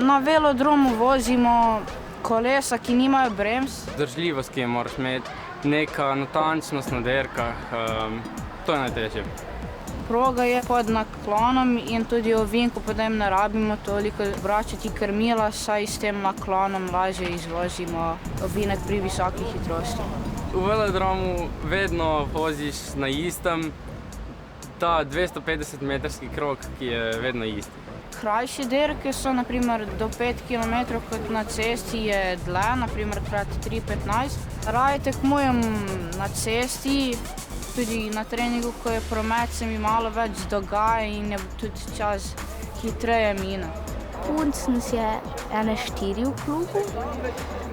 Na velodromu vozimo kolesa, ki nimajo bremz. Vzdržljivost, ki jo moraš imeti, neka natančnost na dirkah, to je najtežje. Proga je pod naklonom in tudi ovinku potem ne rabimo toliko vračati krmila, saj s tem naklonom lažje izvozimo ovinek pri visoki hitrosti. V velodromu vedno voziš na istem, ta 250-metrski krog, ki je vedno isti. Krajše dirke so naprimer do 5 km, kot na cesti je dlje, naprimer krat 3,15. Raje tekmujem na cesti, tudi na treningu, ko je promet, se mi malo več dogaja in je tudi čas hitreje mine. Punc nas je 4 v klubu.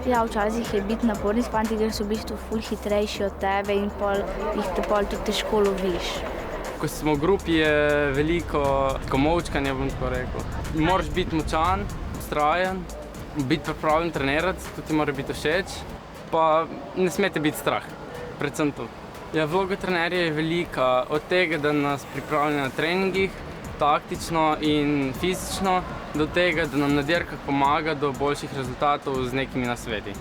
Ja, včasih je biti naporni s fanti, ker so v bistvu ful hitrejši od tebe in jih te pol tudi težko loviš. Ko smo v grupi, je veliko komolčkanja, bom tako rekel. Moraš biti močan, vztrajen, biti pripravljen trenirati, to ti mora biti všeč, pa ne smete biti strah, predvsem to. Ja, vloga trenerja je velika, od tega, da nas pripravlja na treningih, taktično in fizično, do tega, da nam na dirkah pomaga do boljših rezultatov z nekimi nasveti.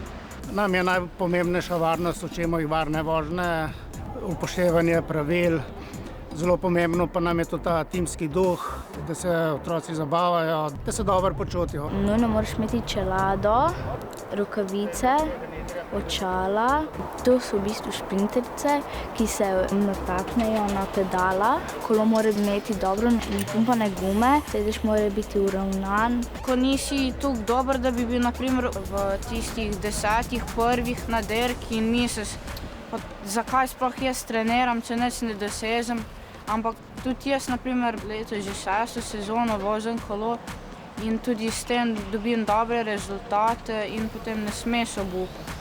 Nam je najpomembnejša varnost, učimo jih varne vožnje, upoštevanje pravil. Zelo pomembno pa nam je tudi ta timski duh, da se otroci zabavajo, da se dobro počutijo. Nujno moraš imeti čelado, rokavice, očala. To so v bistvu šprinterice, ki se nataknejo na pedala. Kolo mora imeti dobro napumpane gume, sedež mora biti uravnan. Ko nisi toliko dober, da bi bil naprimer v tistih 10 prvih na dirki in misliš, zakaj sploh jaz treniram, če nič ne dosežem. Ampak tudi jaz, naprimer, letos že 6. sezono vozim kolo in tudi s tem dobim dobre rezultate in potem ne smeš obupati.